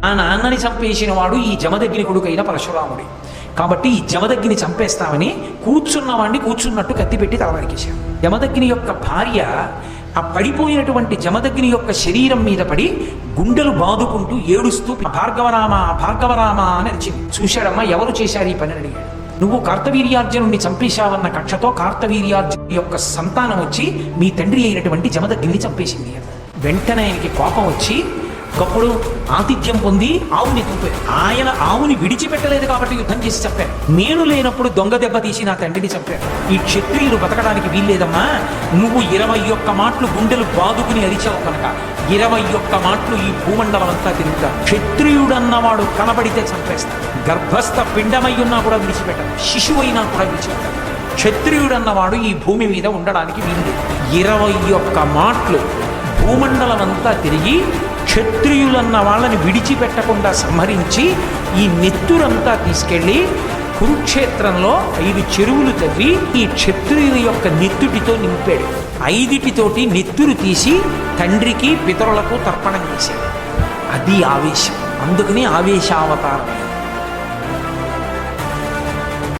ఆ నాన్నని చంపేసిన వాడు ఈ జమదగ్ని కొడుకైన పరశురాముడి. కాబట్టి ఈ జమదగ్ని చంపేస్తామని కూర్చున్నవాడిని కూర్చున్నట్టు కత్తిపెట్టి తలవరికేశాడు. జమదగ్ని యొక్క భార్య ఆ పడిపోయినటువంటి జమదగ్ని యొక్క శరీరం మీద పడి గుండెలు బాదుకుంటూ ఏడుస్తూ భార్గవరామ భార్గవరామ అని అరిచింది. చూశాడమ్మా, ఎవరు చేశారు ఈ పని అడిగాడు. నువ్వు కార్తవీర్యార్జునుడిని చంపేశావన్న కక్షతో కార్తవీర్యార్జునుడి యొక్క సంతానం వచ్చి మీ తండ్రి అయినటువంటి జమదగ్ని చంపేసింది. వెంటనే ఆయనకి కోపం వచ్చి ఒకప్పుడు ఆతిథ్యం పొంది ఆవుని చంపారు. ఆయన ఆవుని విడిచిపెట్టలేదు కాబట్టి యుద్ధం చేసి చంపారు. నేను లేనప్పుడు దొంగ దెబ్బ తీసి నా తండ్రిని చంపారు. ఈ క్షత్రియులు బతకడానికి వీల్లేదమ్మా. నువ్వు 21 మాటలు గుండెలు బాదుకుని అరిచావు కనుక 21 మాటలు ఈ భూమండలం అంతా తిరుగుతారు. క్షత్రియుడన్నవాడు కనబడితే చంపేస్తాడు. గర్భస్థ పిండమై ఉన్నా కూడా విడిచిపెట్టాడు. శిశువు అయినా కూడా విడిచిపెట్టాడు. క్షత్రియుడన్నవాడు ఈ భూమి మీద ఉండడానికి వీల్లేదు. 21 మాటలు భూమండలం అంతా తిరిగి క్షత్రియులన్న వాళ్ళని విడిచిపెట్టకుండా సంహరించి ఈ నెత్తురంతా తీసుకెళ్ళి కురుక్షేత్రంలో 5 చెరువులు తవ్వి ఈ క్షత్రియుల యొక్క నెత్తుటితో నింపాడు. 5 నెత్తురు తీసి తండ్రికి పితరులకు తర్పణం చేశాడు. అది ఆవేశం. అందుకని ఆవేశావతారం.